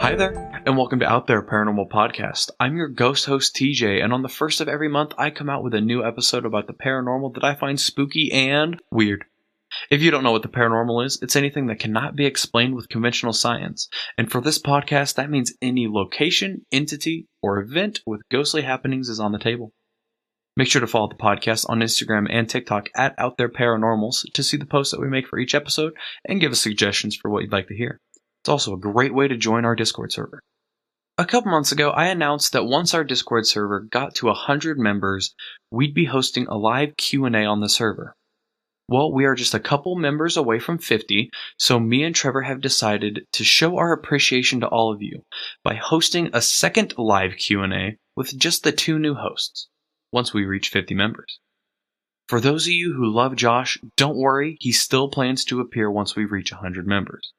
Hi there, and welcome to Out There Paranormal Podcast. I'm your ghost host TJ, and on the first of every month, I come out with a new episode about the paranormal that I find spooky and weird. If you don't know what the paranormal is, it's anything that cannot be explained with conventional science. And for this podcast, that means any location, entity, or event with ghostly happenings is on the table. Make sure to follow the podcast on Instagram and TikTok at Out There Paranormals to see the posts that we make for each episode and give us suggestions for what you'd like to hear. It's also a great way to join our Discord server. A couple months ago, I announced that once our Discord server got to 100 members, we'd be hosting a live Q&A on the server. Well, we are just a couple members away from 50, so me and Trevor have decided to show our appreciation to all of you by hosting a second live Q&A with just the two new hosts, once we reach 50 members. For those of you who love Josh, don't worry, he still plans to appear once we reach 100 members.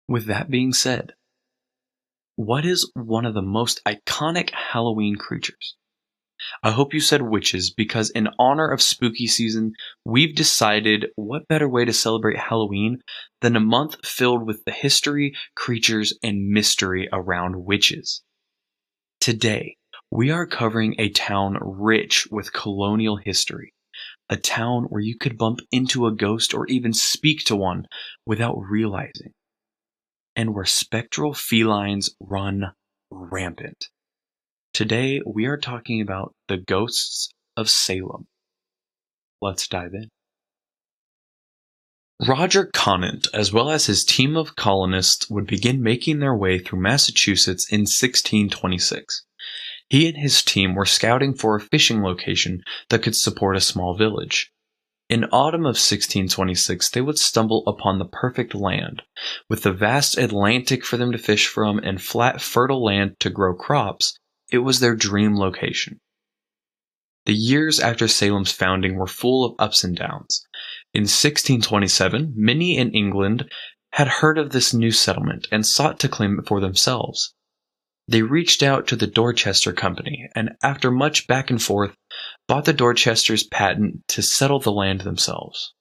With that being said, what is one of the most iconic Halloween creatures? I hope you said witches, because in honor of spooky season, we've decided what better way to celebrate Halloween than a month filled with the history, creatures, and mystery around witches. Today, we are covering a town rich with colonial history, a town where you could bump into a ghost or even speak to one without realizing, and where spectral felines run rampant. Today, we are talking about the ghosts of Salem. Let's dive in. Roger Conant, as well as his team of colonists, would begin making their way through Massachusetts in 1626. He and his team were scouting for a fishing location that could support a small village. In autumn of 1626, they would stumble upon the perfect land, with the vast Atlantic for them to fish from and flat, fertile land to grow crops. It was their dream location. The years after Salem's founding were full of ups and downs. In 1627, many in England had heard of this new settlement and sought to claim it for themselves. They reached out to the Dorchester Company, and after much back and forth, bought the Dorchesters' patent to settle the land themselves.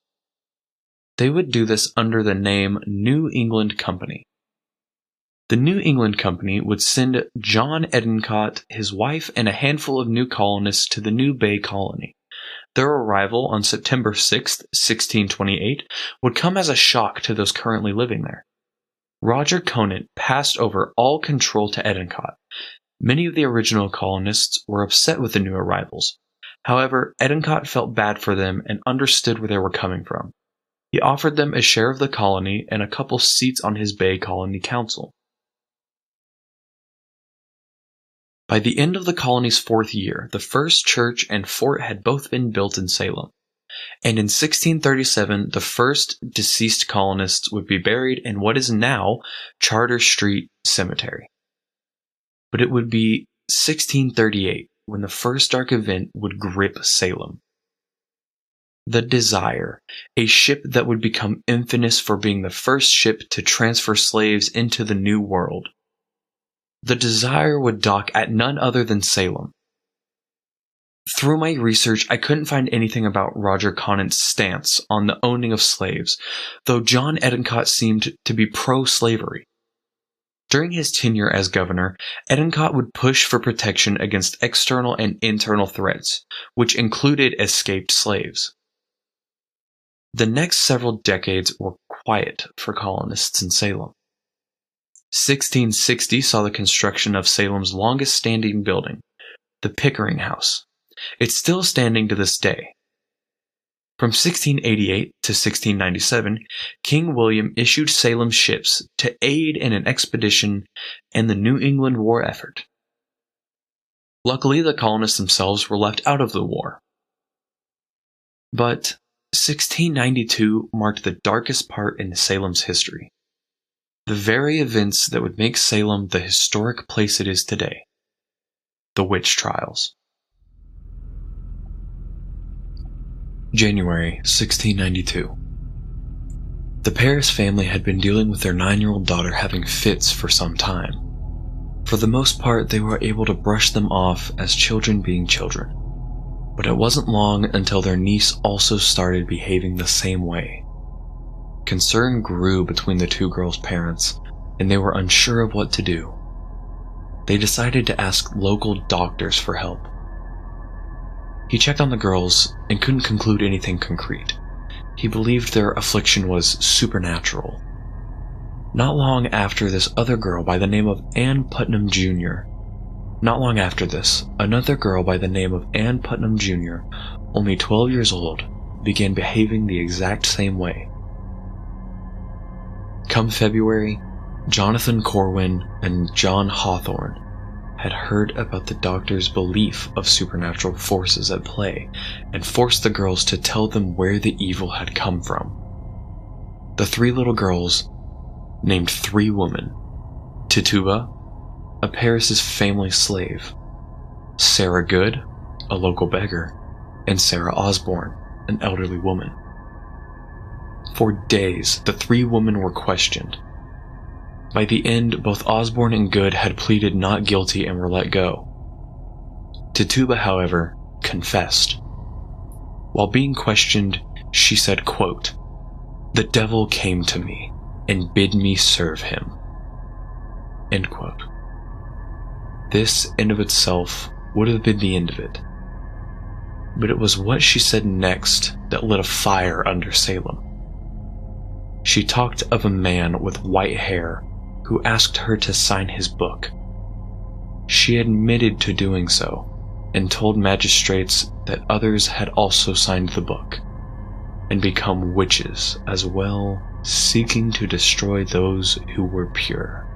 They would do this under the name New England Company. The New England Company would send John Edencott, his wife, and a handful of new colonists to the New Bay Colony. Their arrival on September 6, 1628, would come as a shock to those currently living there. Roger Conant passed over all control to Edencott. Many of the original colonists were upset with the new arrivals. However, Edencott felt bad for them and understood where they were coming from. He offered them a share of the colony and a couple seats on his Bay Colony Council. By the end of the colony's 4th year, the first church and fort had both been built in Salem. And in 1637, the first deceased colonists would be buried in what is now Charter Street Cemetery. But it would be 1638 when the first dark event would grip Salem. The Desire, a ship that would become infamous for being the first ship to transfer slaves into the New World. The Desire would dock at none other than Salem. Through my research, I couldn't find anything about Roger Conant's stance on the owning of slaves, though John Edencott seemed to be pro-slavery. During his tenure as governor, Edencott would push for protection against external and internal threats, which included escaped slaves. The next several decades were quiet for colonists in Salem. 1660 saw the construction of Salem's longest-standing building, the Pickering House. It's still standing to this day. From 1688 to 1697, King William issued Salem ships to aid in an expedition in the New England war effort. Luckily, the colonists themselves were left out of the war. But 1692 marked the darkest part in Salem's history. The very events that would make Salem the historic place it is today. The witch trials. January 1692. The Paris family had been dealing with their 9-year-old daughter having fits for some time. For the most part, they were able to brush them off as children being children. But it wasn't long until their niece also started behaving the same way. Concern grew between the two girls' parents, and they were unsure of what to do. They decided to ask local doctors for help. He checked on the girls and couldn't conclude anything concrete. He believed their affliction was supernatural. Not long after this other girl by the name of Ann Putnam Jr. Not long after this, another girl by the name of Ann Putnam Jr., only 12 years old, began behaving the exact same way. Come February, Jonathan Corwin and John Hawthorne had heard about the doctor's belief of supernatural forces at play and forced the girls to tell them where the evil had come from. The three little girls named three women: Tituba, a Paris's family slave; Sarah Good, a local beggar; and Sarah Osborne, an elderly woman. For days, the three women were questioned. By the end, both Osborne and Good had pleaded not guilty and were let go. Tituba, however, confessed. While being questioned, she said, quote, "The devil came to me and bid me serve him." End quote. This, in of itself, would have been the end of it. But it was what she said next that lit a fire under Salem. She talked of a man with white hair who asked her to sign his book. She admitted to doing so and told magistrates that others had also signed the book and become witches as well, seeking to destroy those who were pure.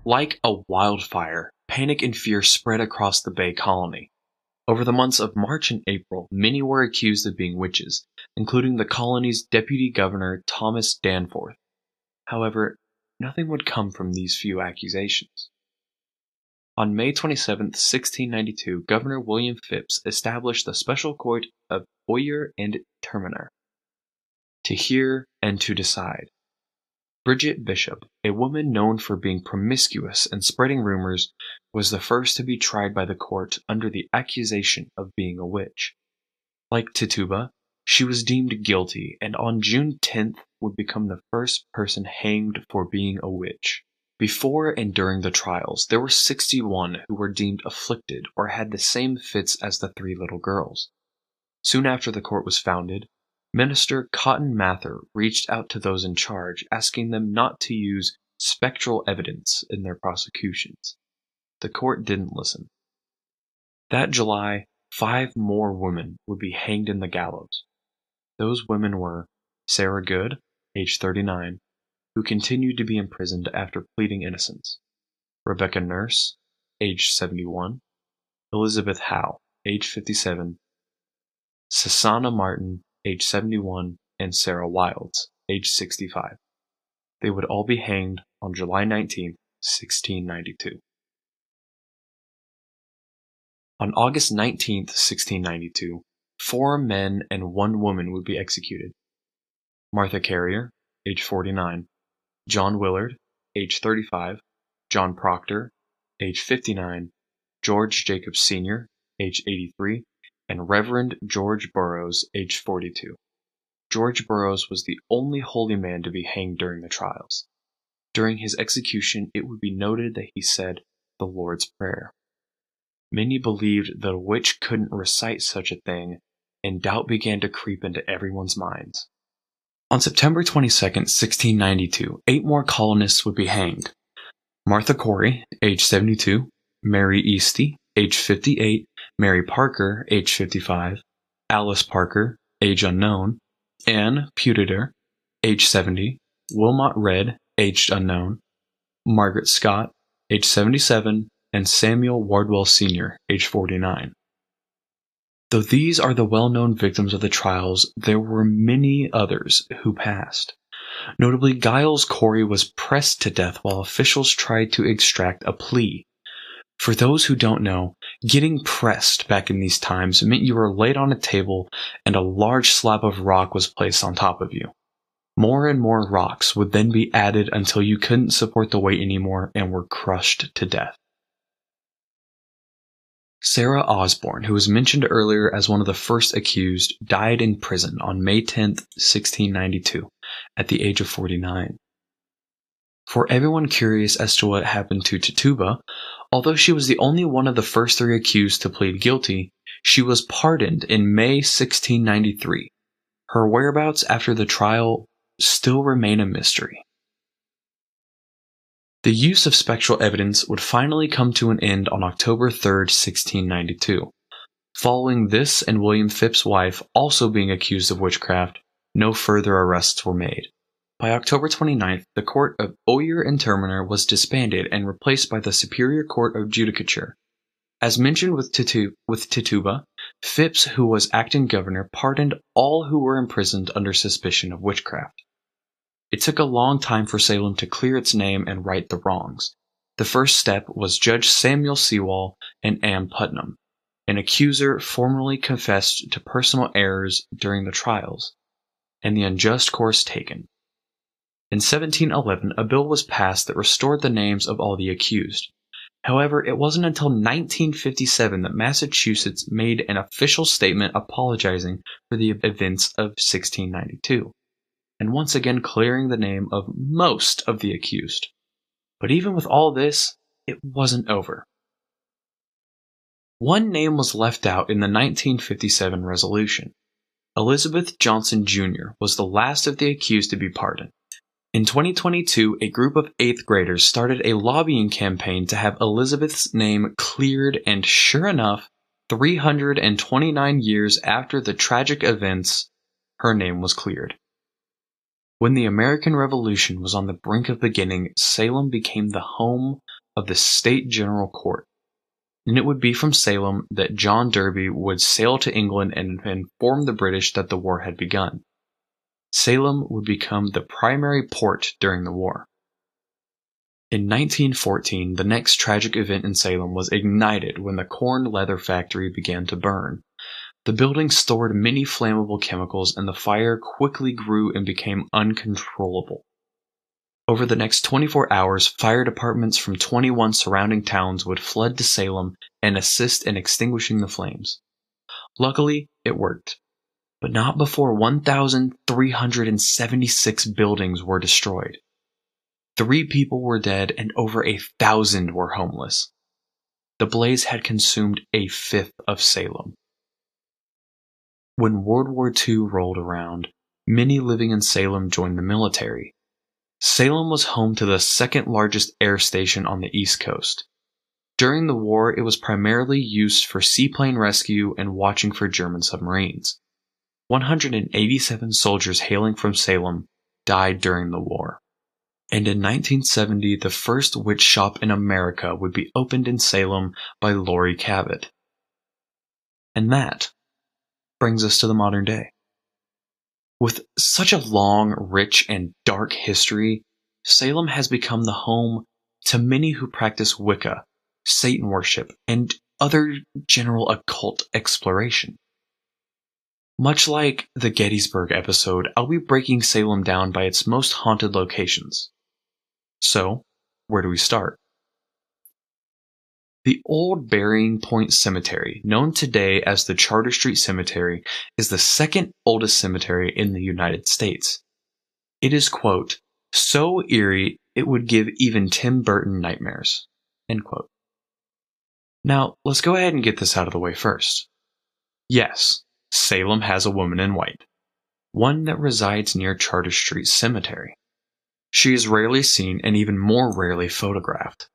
Like a wildfire, panic and fear spread across the Bay Colony. Over the months of March and April, many were accused of being witches, including the colony's deputy governor Thomas Danforth. However, nothing would come from these few accusations. On May 27, 1692, Governor William Phips established the Special Court of Oyer and Terminer to hear and to decide. Bridget Bishop, a woman known for being promiscuous and spreading rumors, was the first to be tried by the court under the accusation of being a witch. Like Tituba, she was deemed guilty and on June 10th would become the first person hanged for being a witch. Before and during the trials, there were 61 who were deemed afflicted or had the same fits as the three little girls. Soon after the court was founded, Minister Cotton Mather reached out to those in charge, asking them not to use spectral evidence in their prosecutions. The court didn't listen. That July, 5 more women would be hanged in the gallows. Those women were Sarah Good, age 39, who continued to be imprisoned after pleading innocence; Rebecca Nurse, age 71; Elizabeth Howe, age 57; Susanna Martin, age 71, and Sarah Wilds, age 65. They would all be hanged on July 19, 1692. On August 19, 1692, 4 men and 1 woman would be executed. Martha Carrier, age 49, John Willard, age 35, John Proctor, age 59, George Jacobs Sr., age 83, and Reverend George Burroughs, age 42. George Burroughs was the only holy man to be hanged during the trials. During his execution, it would be noted that he said the Lord's Prayer. Many believed that a witch couldn't recite such a thing, and doubt began to creep into everyone's minds. On September 22, 1692, 8 more colonists would be hanged. Martha Corey, age 72, Mary Easty, age 58, Mary Parker, age 55, Alice Parker, age unknown, Anne Putiter, age 70, Wilmot Red, aged unknown, Margaret Scott, age 77, and Samuel Wardwell Sr., age 49. Though these are the well-known victims of the trials, there were many others who passed. Notably, Giles Corey was pressed to death while officials tried to extract a plea. For those who don't know, getting pressed back in these times meant you were laid on a table and a large slab of rock was placed on top of you. More and more rocks would then be added until you couldn't support the weight anymore and were crushed to death. Sarah Osborne, who was mentioned earlier as one of the first accused, died in prison on May 10, 1692, at the age of 49. For everyone curious as to what happened to Tituba, although she was the only one of the first three accused to plead guilty, she was pardoned in May 1693. Her whereabouts after the trial still remain a mystery. The use of spectral evidence would finally come to an end on October 3, 1692. Following this and William Phipps's wife also being accused of witchcraft, no further arrests were made. By October 29th, the court of Oyer and Terminer was disbanded and replaced by the Superior Court of Judicature. As mentioned with Tituba, Phipps, who was acting governor, pardoned all who were imprisoned under suspicion of witchcraft. It took a long time for Salem to clear its name and right the wrongs. The first step was Judge Samuel Sewall and Ann Putnam. An accuser formally confessed to personal errors during the trials, and the unjust course taken. In 1711, a bill was passed that restored the names of all the accused. However, it wasn't until 1957 that Massachusetts made an official statement apologizing for the events of 1692, and once again clearing the name of most of the accused. But even with all this, it wasn't over. One name was left out in the 1957 resolution. Elizabeth Johnson Jr. was the last of the accused to be pardoned. In 2022, a group of 8th graders started a lobbying campaign to have Elizabeth's name cleared, and sure enough, 329 years after the tragic events, her name was cleared. When the American Revolution was on the brink of beginning, Salem became the home of the State General Court, and it would be from Salem that John Derby would sail to England and inform the British that the war had begun. Salem would become the primary port during the war. In 1914, the next tragic event in Salem was ignited when the corn leather factory began to burn. The building stored many flammable chemicals, and the fire quickly grew and became uncontrollable. Over the next 24 hours, fire departments from 21 surrounding towns would flood to Salem and assist in extinguishing the flames. Luckily, it worked, but not before 1,376 buildings were destroyed. 3 people were dead and over 1,000 were homeless. The blaze had consumed a fifth of Salem. When World War II rolled around, many living in Salem joined the military. Salem was home to the second largest air station on the East Coast. During the war, it was primarily used for seaplane rescue and watching for German submarines. 187 soldiers hailing from Salem died during the war. And in 1970, the first witch shop in America would be opened in Salem by Laurie Cabot. And that brings us to the modern day. With such a long, rich, and dark history, Salem has become the home to many who practice Wicca, Satan worship, and other general occult exploration. Much like the Gettysburg episode, I'll be breaking Salem down by its most haunted locations. So, where do we start? The old Burying Point Cemetery, known today as the Charter Street Cemetery, is the second oldest cemetery in the United States. It is, quote, so eerie it would give even Tim Burton nightmares, end quote. Now, let's go ahead and get this out of the way first. Yes, Salem has a woman in white, one that resides near Charter Street Cemetery. She is rarely seen and even more rarely photographed.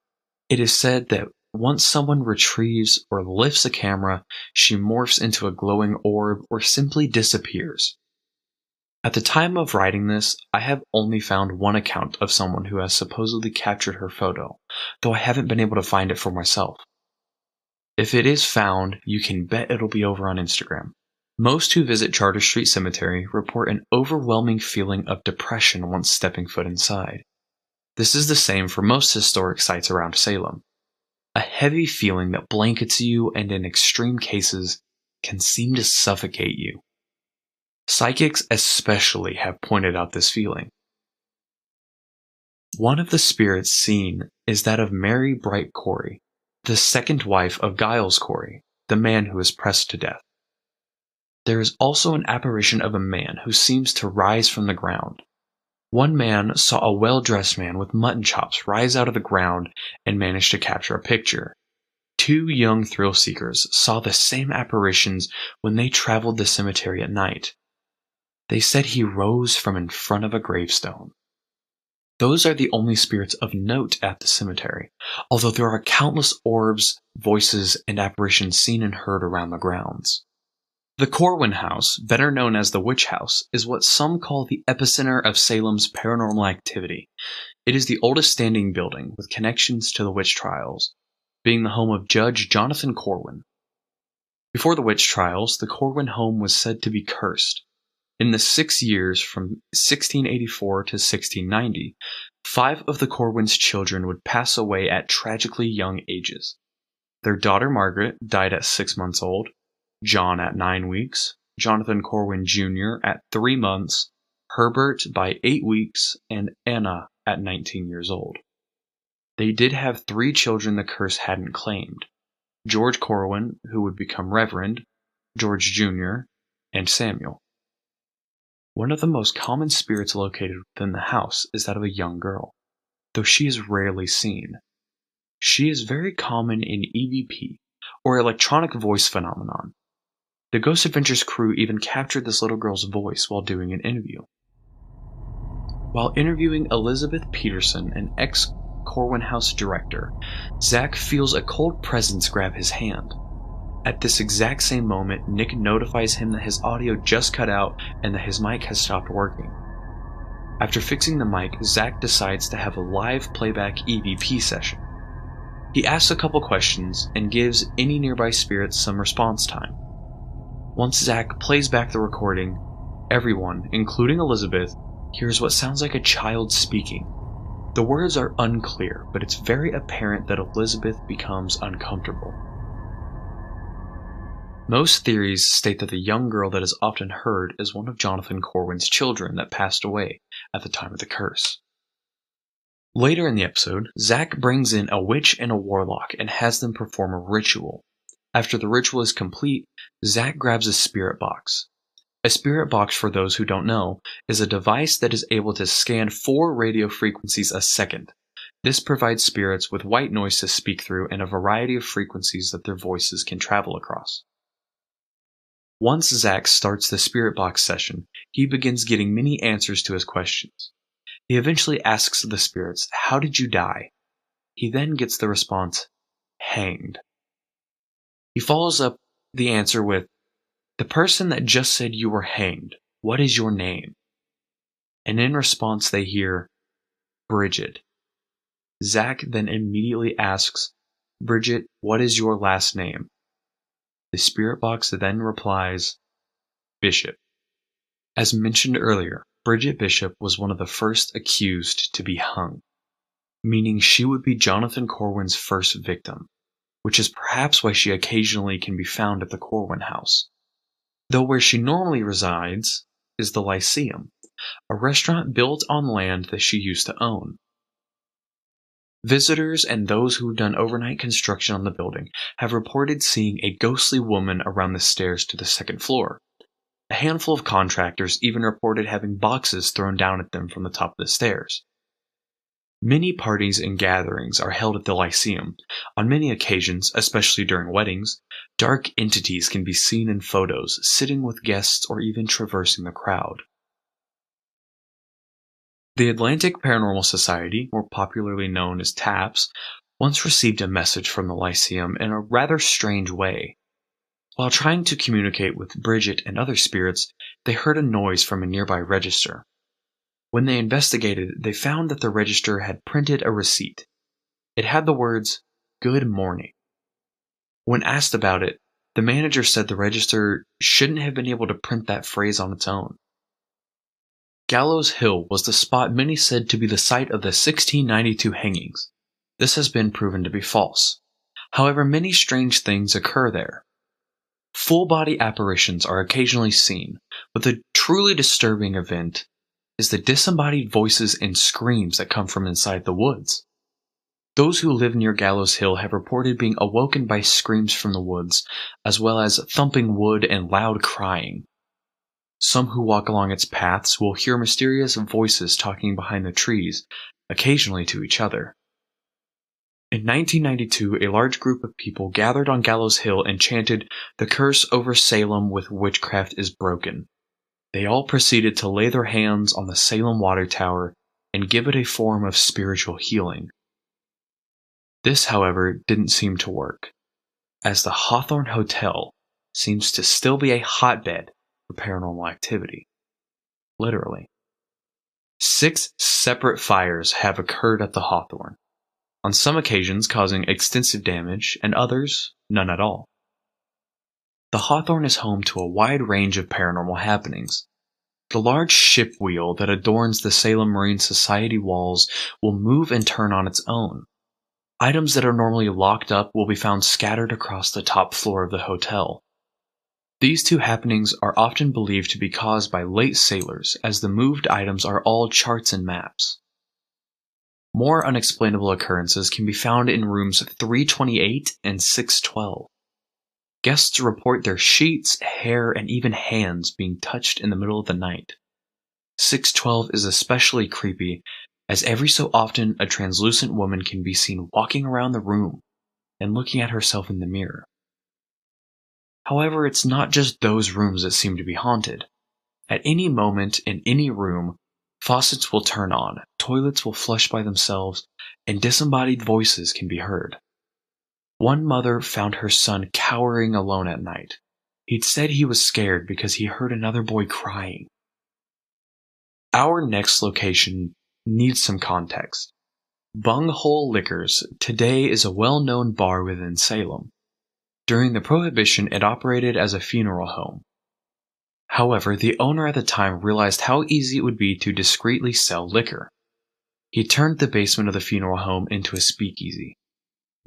It is said that once someone retrieves or lifts a camera, she morphs into a glowing orb or simply disappears. At the time of writing this, I have only found one account of someone who has supposedly captured her photo, though I haven't been able to find it for myself. If it is found, you can bet it'll be over on Instagram. Most who visit Charter Street Cemetery report an overwhelming feeling of depression once stepping foot inside. This is the same for most historic sites around Salem. A heavy feeling that blankets you and in extreme cases can seem to suffocate you. Psychics especially have pointed out this feeling. One of the spirits seen is that of Mary Bright Corey, the second wife of Giles Corey, the man who was pressed to death. There is also an apparition of a man who seems to rise from the ground. One man saw a well-dressed man with mutton chops rise out of the ground and managed to capture a picture. Two young thrill-seekers saw the same apparitions when they traveled the cemetery at night. They said he rose from in front of a gravestone. Those are the only spirits of note at the cemetery, although there are countless orbs, voices, and apparitions seen and heard around the grounds. The Corwin House, better known as the Witch House, is what some call the epicenter of Salem's paranormal activity. It is the oldest standing building with connections to the witch trials, being the home of Judge Jonathan Corwin. Before the witch trials, the Corwin home was said to be cursed. In the 6 years from 1684 to 1690, 5 of the Corwins' children would pass away at tragically young ages. Their daughter Margaret died at 6 months old, John at 9 weeks, Jonathan Corwin Jr. at 3 months, Herbert by 8 weeks, and Anna at 19 years old. They did have 3 children the curse hadn't claimed: George Corwin, who would become Reverend, George Jr., and Samuel. One of the most common spirits located within the house is that of a young girl, though she is rarely seen. She is very common in EVP, or electronic voice phenomenon. The Ghost Adventures crew even captured this little girl's voice while doing an interview. While interviewing Elizabeth Peterson, an ex-Corwin House director, Zach feels a cold presence grab his hand. At this exact same moment, Nick notifies him that his audio just cut out and that his mic has stopped working. After fixing the mic, Zach decides to have a live playback EVP session. He asks a couple questions and gives any nearby spirits some response time. Once Zach plays back the recording, everyone, including Elizabeth, hears what sounds like a child speaking. The words are unclear, but it's very apparent that Elizabeth becomes uncomfortable. Most theories state that the young girl that is often heard is one of Jonathan Corwin's children that passed away at the time of the curse. Later in the episode, Zach brings in a witch and a warlock and has them perform a ritual. After the ritual is complete, Zach grabs a spirit box. A spirit box, for those who don't know, is a device that is able to scan 4 radio frequencies a second. This provides spirits with white noise to speak through and a variety of frequencies that their voices can travel across. Once Zach starts the spirit box session, he begins getting many answers to his questions. He eventually asks the spirits, "How did you die?" He then gets the response, "Hanged." He follows up the answer with, "The person that just said you were hanged, what is your name?" And in response they hear, "Bridget." Zach then immediately asks, "Bridget, what is your last name?" The spirit box then replies, "Bishop." As mentioned earlier, Bridget Bishop was one of the first accused to be hung, meaning she would be Jonathan Corwin's first victim, which is perhaps why she occasionally can be found at the Corwin house. Though where she normally resides is the Lyceum, a restaurant built on land that she used to own. Visitors and those who've done overnight construction on the building have reported seeing a ghostly woman around the stairs to the 2nd floor. A handful of contractors even reported having boxes thrown down at them from the top of the stairs. Many parties and gatherings are held at the Lyceum. On many occasions, especially during weddings, dark entities can be seen in photos, sitting with guests or even traversing the crowd. The Atlantic Paranormal Society, more popularly known as TAPS, once received a message from the Lyceum in a rather strange way. While trying to communicate with Bridget and other spirits, they heard a noise from a nearby register. When they investigated, they found that the register had printed a receipt. It had the words, "Good morning." When asked about it, the manager said the register shouldn't have been able to print that phrase on its own. Gallows Hill was the spot many said to be the site of the 1692 hangings. This has been proven to be false. However, many strange things occur there. Full-body apparitions are occasionally seen, but the truly disturbing event is the disembodied voices and screams that come from inside the woods. Those who live near Gallows Hill have reported being awoken by screams from the woods, as well as thumping wood and loud crying. Some who walk along its paths will hear mysterious voices talking behind the trees, occasionally to each other. In 1992, a large group of people gathered on Gallows Hill and chanted, "The curse over Salem with witchcraft is broken." They all proceeded to lay their hands on the Salem water tower and give it a form of spiritual healing. This, however, didn't seem to work, as the Hawthorne Hotel seems to still be a hotbed for paranormal activity. Literally. 6 separate fires have occurred at the Hawthorne, on some occasions causing extensive damage, and others, none at all. The Hawthorne is home to a wide range of paranormal happenings. The large ship wheel that adorns the Salem Marine Society walls will move and turn on its own. Items that are normally locked up will be found scattered across the top floor of the hotel. These two happenings are often believed to be caused by late sailors, as the moved items are all charts and maps. More unexplainable occurrences can be found in rooms 328 and 612. Guests report their sheets, hair, and even hands being touched in the middle of the night. 612 is especially creepy, as every so often a translucent woman can be seen walking around the room and looking at herself in the mirror. However, it's not just those rooms that seem to be haunted. At any moment in any room, faucets will turn on, toilets will flush by themselves, and disembodied voices can be heard. One mother found her son cowering alone at night. He'd said he was scared because he heard another boy crying. Our next location needs some context. Bunghole Liquors today is a well-known bar within Salem. During the Prohibition, it operated as a funeral home. However, the owner at the time realized how easy it would be to discreetly sell liquor. He turned the basement of the funeral home into a speakeasy.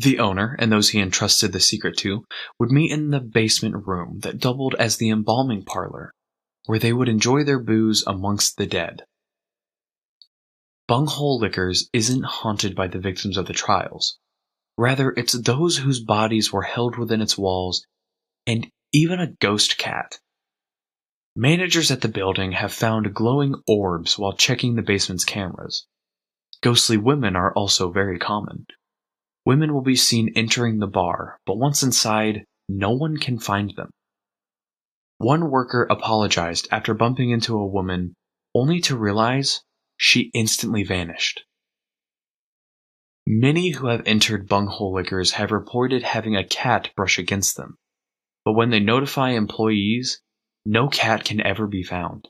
The owner, and those he entrusted the secret to, would meet in the basement room that doubled as the embalming parlor, where they would enjoy their booze amongst the dead. Bunghole Liquors isn't haunted by the victims of the trials. Rather, it's those whose bodies were held within its walls, and even a ghost cat. Managers at the building have found glowing orbs while checking the basement's cameras. Ghostly women are also very common. Women will be seen entering the bar, but once inside, no one can find them. One worker apologized after bumping into a woman, only to realize she instantly vanished. Many who have entered Bunghole Liquors have reported having a cat brush against them, but when they notify employees, no cat can ever be found.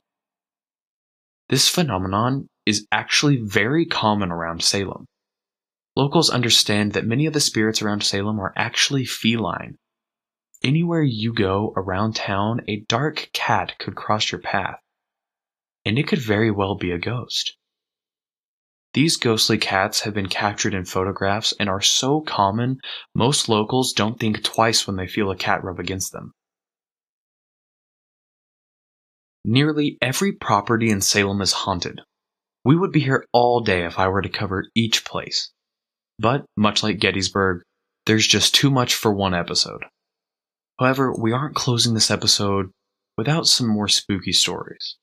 This phenomenon is actually very common around Salem. Locals understand that many of the spirits around Salem are actually feline. Anywhere you go around town, a dark cat could cross your path, and it could very well be a ghost. These ghostly cats have been captured in photographs and are so common, most locals don't think twice when they feel a cat rub against them. Nearly every property in Salem is haunted. We would be here all day if I were to cover each place. But, much like Gettysburg, there's just too much for one episode. However, we aren't closing this episode without some more spooky stories.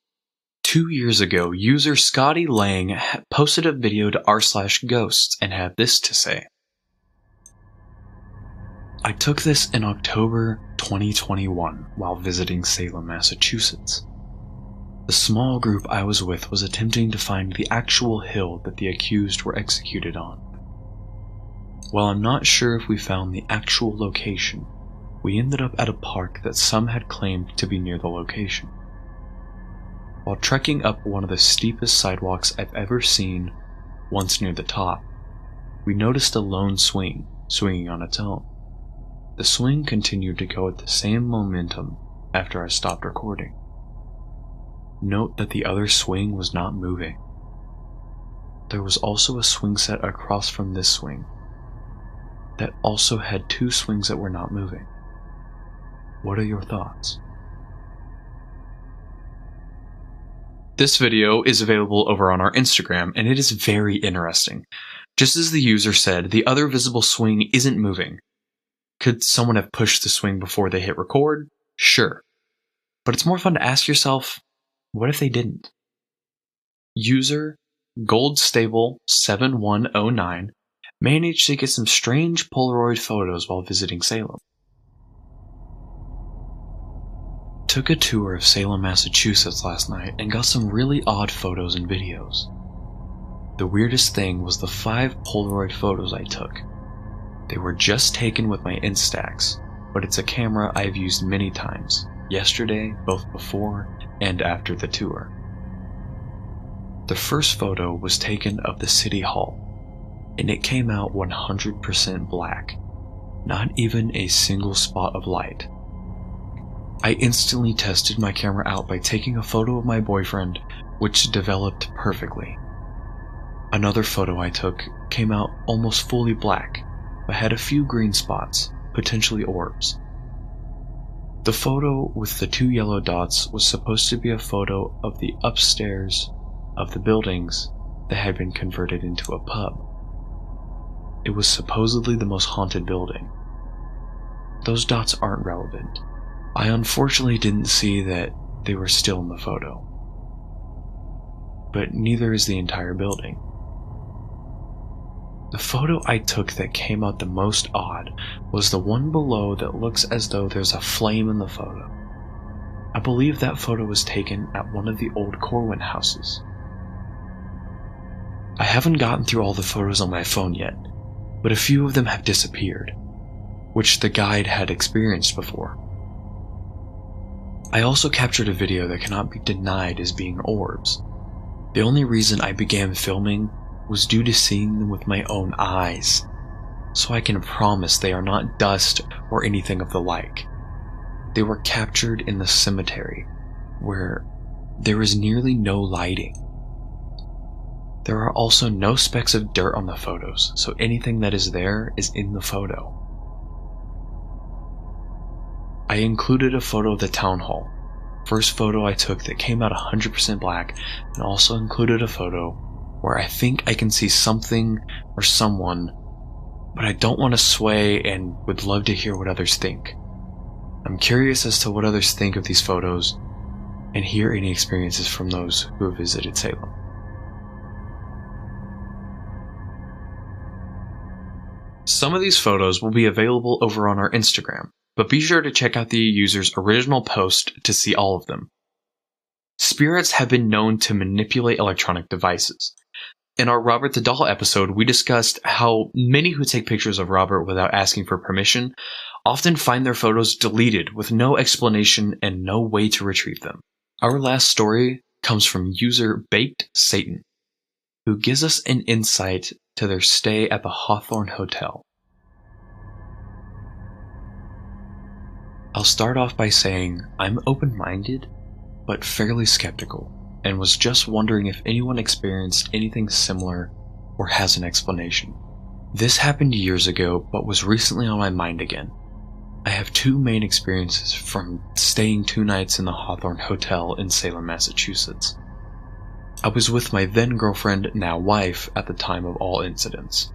2 years ago, user Scotty Lang posted a video to r/ghosts and had this to say. I took this in October 2021 while visiting Salem, Massachusetts. The small group I was with was attempting to find the actual hill that the accused were executed on. While I'm not sure if we found the actual location, we ended up at a park that some had claimed to be near the location. While trekking up one of the steepest sidewalks I've ever seen, once near the top, we noticed a lone swing, swinging on its own. The swing continued to go at the same momentum after I stopped recording. Note that the other swing was not moving. There was also a swing set across from this swing that also had 2 swings that were not moving. What are your thoughts? This video is available over on our Instagram, and it is very interesting. Just as the user said, the other visible swing isn't moving. Could someone have pushed the swing before they hit record? Sure. But it's more fun to ask yourself, What if they didn't? User GoldStable7109 managed to get some strange Polaroid photos while visiting Salem. Took a tour of Salem, Massachusetts last night and got some really odd photos and videos. The weirdest thing was the 5 Polaroid photos I took. They were just taken with my Instax, but it's a camera I've used many times, yesterday, both before and after the tour. The first photo was taken of the City Hall, and it came out 100% black, not even a single spot of light. I instantly tested my camera out by taking a photo of my boyfriend, which developed perfectly. Another photo I took came out almost fully black, but had a few green spots, potentially orbs. The photo with the 2 yellow dots was supposed to be a photo of the upstairs of the buildings that had been converted into a pub. It was supposedly the most haunted building. Those dots aren't relevant. I unfortunately didn't see that they were still in the photo. But neither is the entire building. The photo I took that came out the most odd was the one below that looks as though there's a flame in the photo. I believe that photo was taken at one of the old Corwin houses. I haven't gotten through all the photos on my phone yet, but a few of them have disappeared, which the guide had experienced before. I also captured a video that cannot be denied as being orbs. The only reason I began filming was due to seeing them with my own eyes, so I can promise they are not dust or anything of the like. They were captured in the cemetery, where there is nearly no lighting. There are also no specks of dirt on the photos, so anything that is there is in the photo. I included a photo of the town hall, first photo I took that came out 100% black, and also included a photo where I think I can see something or someone, but I don't want to sway and would love to hear what others think. I'm curious as to what others think of these photos and hear any experiences from those who have visited Salem. Some of these photos will be available over on our Instagram, but be sure to check out the user's original post to see all of them. Spirits have been known to manipulate electronic devices. In our Robert the Doll episode, we discussed how many who take pictures of Robert without asking for permission often find their photos deleted with no explanation and no way to retrieve them. Our last story comes from user Baked Satan, who gives us an insight to their stay at the Hawthorne Hotel. I'll start off by saying I'm open-minded, but fairly skeptical, and was just wondering if anyone experienced anything similar or has an explanation. This happened years ago, but was recently on my mind again. I have 2 main experiences from staying 2 nights in the Hawthorne Hotel in Salem, Massachusetts. I was with my then girlfriend, now wife, at the time of all incidents.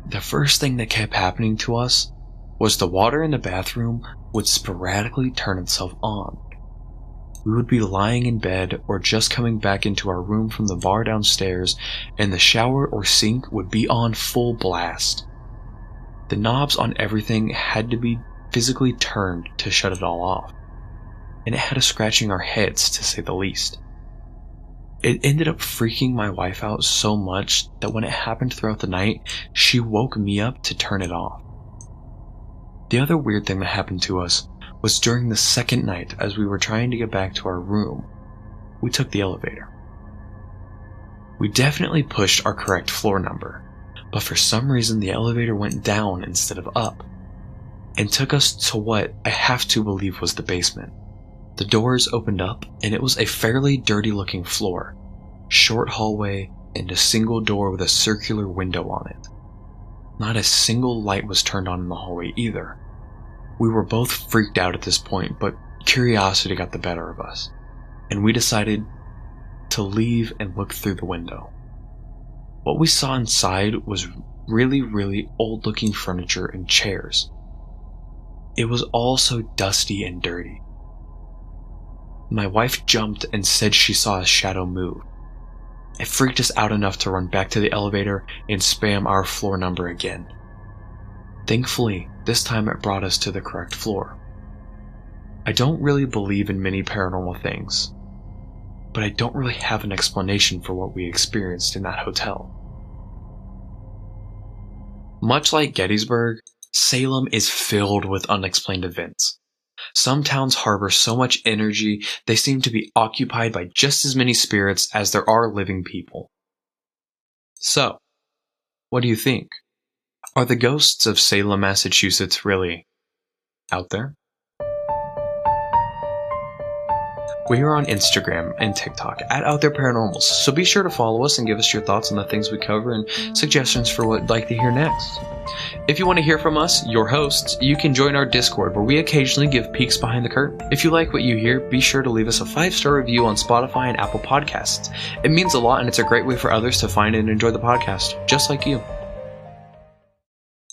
The first thing that kept happening to us was the water in the bathroom would sporadically turn itself on. We would be lying in bed or just coming back into our room from the bar downstairs, and the shower or sink would be on full blast. The knobs on everything had to be physically turned to shut it all off, and it had us scratching our heads, to say the least. It ended up freaking my wife out so much that when it happened throughout the night, she woke me up to turn it off. The other weird thing that happened to us was during the second night as we were trying to get back to our room. We took the elevator. We definitely pushed our correct floor number, but for some reason the elevator went down instead of up, and took us to what I have to believe was the basement. The doors opened up, and it was a fairly dirty looking floor, short hallway, and a single door with a circular window on it. Not a single light was turned on in the hallway either. We were both freaked out at this point, but curiosity got the better of us, and we decided to leave and look through the window. What we saw inside was really old looking furniture and chairs. It was all so dusty and dirty. My wife jumped and said she saw a shadow move. It freaked us out enough to run back to the elevator and spam our floor number again. Thankfully, this time it brought us to the correct floor. I don't really believe in many paranormal things, but I don't really have an explanation for what we experienced in that hotel. Much like Gettysburg, Salem is filled with unexplained events. Some towns harbor so much energy they seem to be occupied by just as many spirits as there are living people. So, what do you think? Are the ghosts of Salem, Massachusetts really out there? We are on Instagram and TikTok at Out There Paranormals, so be sure to follow us and give us your thoughts on the things we cover and suggestions for what you'd like to hear next. If you want to hear from us, your hosts, you can join our Discord where we occasionally give peeks behind the curtain. If you like what you hear, be sure to leave us a 5-star review on Spotify and Apple Podcasts. It means a lot and it's a great way for others to find and enjoy the podcast, just like you.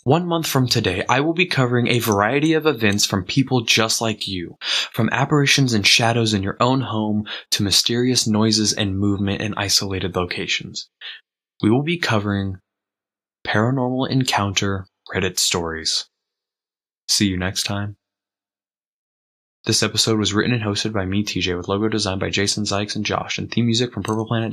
1 month from today, I will be covering a variety of events from people just like you, from apparitions and shadows in your own home to mysterious noises and movement in isolated locations. We will be covering paranormal encounter Reddit stories. See you next time. This episode was written and hosted by me, TJ, with logo designed by Jason Zykes and Josh, and theme music from purpleplanet.com.